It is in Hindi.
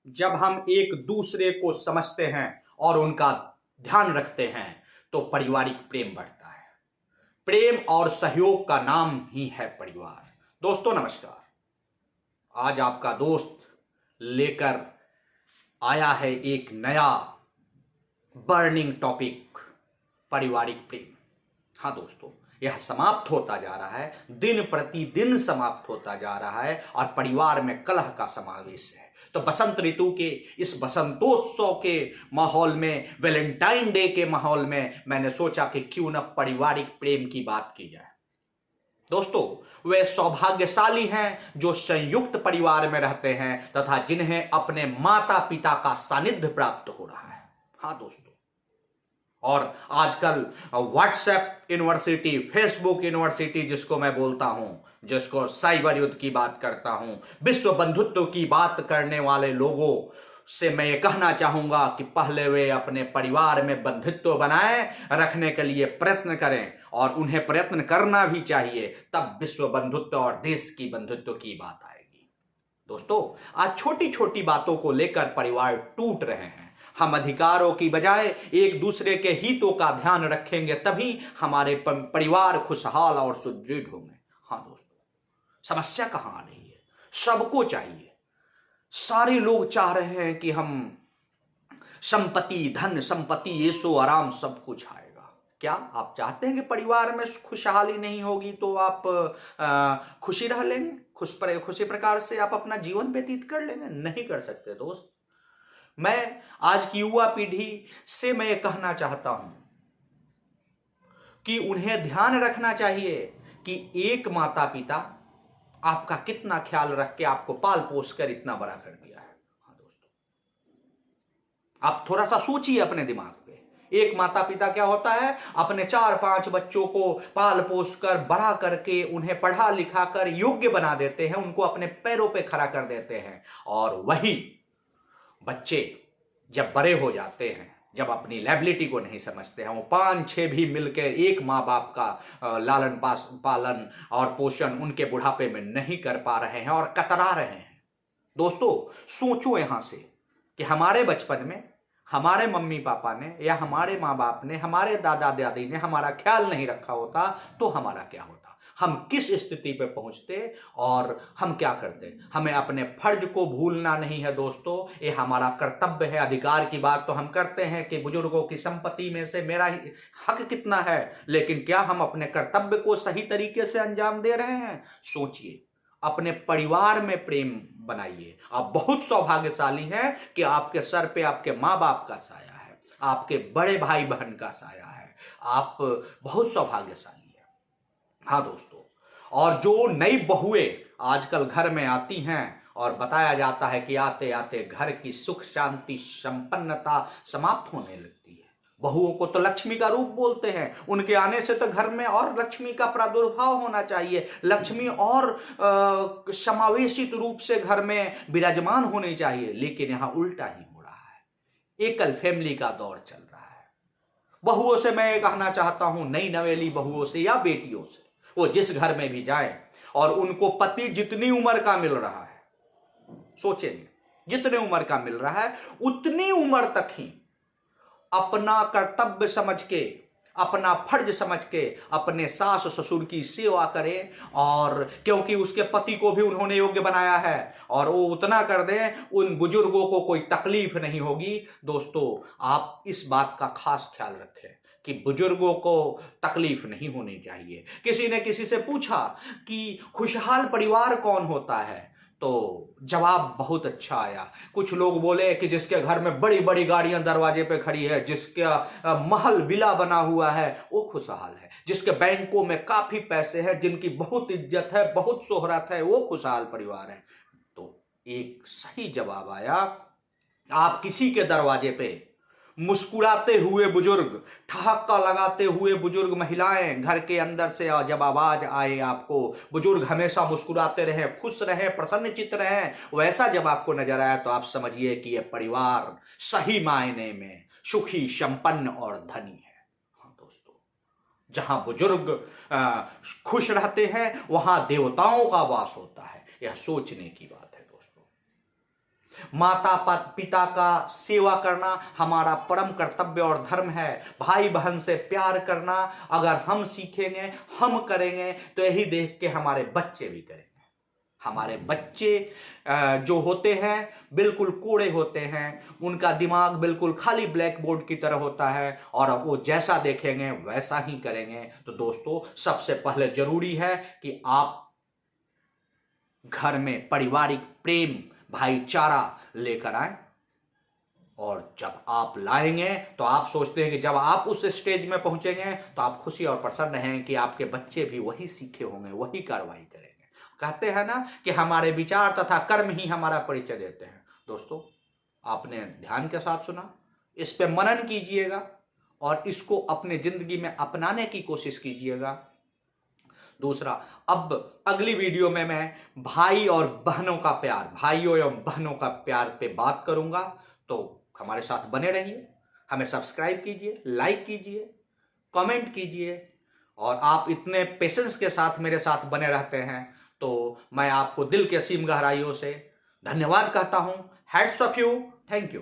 जब हम एक दूसरे को समझते हैं और उनका ध्यान रखते हैं तो पारिवारिक प्रेम बढ़ता है। प्रेम और सहयोग का नाम ही है परिवार। दोस्तों नमस्कार। आज आपका दोस्त लेकर आया है एक नया बर्निंग टॉपिक, पारिवारिक प्रेम। हाँ दोस्तों, यह समाप्त होता जा रहा है, दिन प्रतिदिन समाप्त होता जा रहा है और परिवार में कलह का समावेश है। तो बसंत ऋतु के इस बसंतोत्सव के माहौल में, वैलेंटाइन डे के माहौल में मैंने सोचा कि क्यों न पारिवारिक प्रेम की बात की जाए। दोस्तों, वे सौभाग्यशाली हैं जो संयुक्त परिवार में रहते हैं तथा जिन्हें अपने माता पिता का सानिध्य प्राप्त हो रहा है। हाँ दोस्तों, और आजकल व्हाट्सएप यूनिवर्सिटी, फेसबुक यूनिवर्सिटी जिसको मैं बोलता हूं, जिसको साइबर युद्ध की बात करता हूं, विश्व बंधुत्व की बात करने वाले लोगों से मैं ये कहना चाहूंगा कि पहले वे अपने परिवार में बंधुत्व बनाए रखने के लिए प्रयत्न करें, और उन्हें प्रयत्न करना भी चाहिए, तब विश्व बंधुत्व और देश की बंधुत्व की बात आएगी। दोस्तों, आज छोटी छोटी बातों को लेकर परिवार टूट रहे हैं। हम अधिकारों की बजाय एक दूसरे के हितों का ध्यान रखेंगे, तभी हमारे परिवार खुशहाल और सुदृढ़ होंगे। हाँ दोस्तों, समस्या कहां आ रही है? सबको चाहिए, सारे लोग चाह रहे हैं कि हम संपत्ति, धन संपत्ति, ऐशो आराम सब कुछ आएगा। क्या आप चाहते हैं कि परिवार में खुशहाली नहीं होगी तो आप खुशी रह लेंगे, खुशी प्रकार से आप अपना जीवन व्यतीत कर लेंगे? नहीं कर सकते दोस्त। मैं आज की युवा पीढ़ी से मैं ये कहना चाहता हूं कि उन्हें ध्यान रखना चाहिए कि एक माता पिता आपका कितना ख्याल रख के आपको पाल पोस कर इतना बड़ा कर दिया है। हाँ दोस्तों, आप थोड़ा सा सोचिए अपने दिमाग पे। एक माता पिता क्या होता है, अपने 4-5 बच्चों को पाल पोस कर बड़ा करके उन्हें पढ़ा लिखा कर योग्य बना देते हैं, उनको अपने पैरों पे खड़ा कर देते हैं। और वही बच्चे जब बड़े हो जाते हैं, जब अपनी लायबिलिटी को नहीं समझते हैं, वो 5-6 भी मिलकर एक माँ बाप का लालन पालन और पोषण उनके बुढ़ापे में नहीं कर पा रहे हैं और कतरा रहे हैं। दोस्तों, सोचो यहां से कि हमारे बचपन में हमारे मम्मी पापा ने या हमारे माँ बाप ने, हमारे दादा दादी ने हमारा ख्याल नहीं रखा होता तो हमारा क्या होता, हम किस स्थिति पे पहुंचते और हम क्या करते। हमें अपने फर्ज को भूलना नहीं है दोस्तों, ये हमारा कर्तव्य है। अधिकार की बात तो हम करते हैं कि बुजुर्गों की संपत्ति में से मेरा हक कितना है, लेकिन क्या हम अपने कर्तव्य को सही तरीके से अंजाम दे रहे हैं? सोचिए, अपने परिवार में प्रेम बनाइए। आप बहुत सौभाग्यशाली हैं कि आपके सर पे आपके माँ बाप का साया है, आपके बड़े भाई बहन का साया है। आप बहुत सौभाग्यशाली। हाँ दोस्तों, और जो नई बहुएं आजकल घर में आती हैं और बताया जाता है कि आते आते घर की सुख शांति संपन्नता समाप्त होने लगती है। बहुओं को तो लक्ष्मी का रूप बोलते हैं, उनके आने से तो घर में और लक्ष्मी का प्रादुर्भाव होना चाहिए, लक्ष्मी और समावेशित रूप से घर में विराजमान होनी चाहिए। लेकिन यहां उल्टा ही हो रहा है, एकल फैमिली का दौर चल रहा है। बहुओं से मैं कहना चाहता हूं, नई नवेली बहुओं से या बेटियों से, वो जिस घर में भी जाए और उनको पति जितनी उम्र का मिल रहा है, सोचेंगे जितने उम्र का मिल रहा है उतनी उम्र तक ही अपना कर्तव्य समझ के, अपना फर्ज समझ के अपने सास ससुर की सेवा करें, और क्योंकि उसके पति को भी उन्होंने योग्य बनाया है और वो उतना कर दें, उन बुजुर्गों को कोई तकलीफ नहीं होगी। दोस्तों, आप इस बात का खास ख्याल रखें कि बुजुर्गों को तकलीफ नहीं होनी चाहिए। किसी ने किसी से पूछा कि खुशहाल परिवार कौन होता है, तो जवाब बहुत अच्छा आया। कुछ लोग बोले कि जिसके घर में बड़ी बड़ी गाड़ियां दरवाजे पे खड़ी है, जिसका महल विला बना हुआ है, वो खुशहाल है। जिसके बैंकों में काफी पैसे हैं, जिनकी बहुत इज्जत है, बहुत शोहरत है, वो खुशहाल परिवार है। तो एक सही जवाब आया, आप किसी के दरवाजे पे मुस्कुराते हुए बुजुर्ग, ठहाका लगाते हुए बुजुर्ग महिलाएं घर के अंदर से जब आवाज आए आपको, बुजुर्ग हमेशा मुस्कुराते रहे, खुश रहे, प्रसन्नचित्त रहे, वैसा जब आपको नजर आया तो आप समझिए कि यह परिवार सही मायने में सुखी, संपन्न और धनी है। हाँ दोस्तों, जहां बुजुर्ग खुश रहते हैं वहां देवताओं का वास होता है। यह सोचने की बात है दोस्तों। माता पिता का सेवा करना हमारा परम कर्तव्य और धर्म है। भाई बहन से प्यार करना अगर हम सीखेंगे, हम करेंगे, तो यही देख के हमारे बच्चे भी करेंगे। हमारे बच्चे जो होते हैं बिल्कुल कूड़े होते हैं, उनका दिमाग बिल्कुल खाली ब्लैक बोर्ड की तरह होता है और वो जैसा देखेंगे वैसा ही करेंगे। तो दोस्तों, सबसे पहले जरूरी है कि आप घर में पारिवारिक प्रेम, भाईचारा लेकर आए। और जब आप लाएंगे तो आप सोचते हैं कि जब आप उस स्टेज में पहुंचेंगे तो आप खुशी और प्रसन्न हैं कि आपके बच्चे भी वही सीखे होंगे, वही कार्रवाई करेंगे। कहते हैं ना कि हमारे विचार तथा कर्म ही हमारा परिचय देते हैं। दोस्तों, आपने ध्यान के साथ सुना, इस पे मनन कीजिएगा और इसको अपने जिंदगी में अपनाने की कोशिश कीजिएगा। दूसरा, अब अगली वीडियो में मैं भाई और बहनों का प्यार, भाइयों एवं बहनों का प्यार पे बात करूंगा। तो हमारे साथ बने रहिए, हमें सब्सक्राइब कीजिए, लाइक कीजिए, कमेंट कीजिए। और आप इतने पेशेंस के साथ मेरे साथ बने रहते हैं तो मैं आपको दिल के असीम गहराइयों से धन्यवाद कहता हूं। Hats off you, thank you.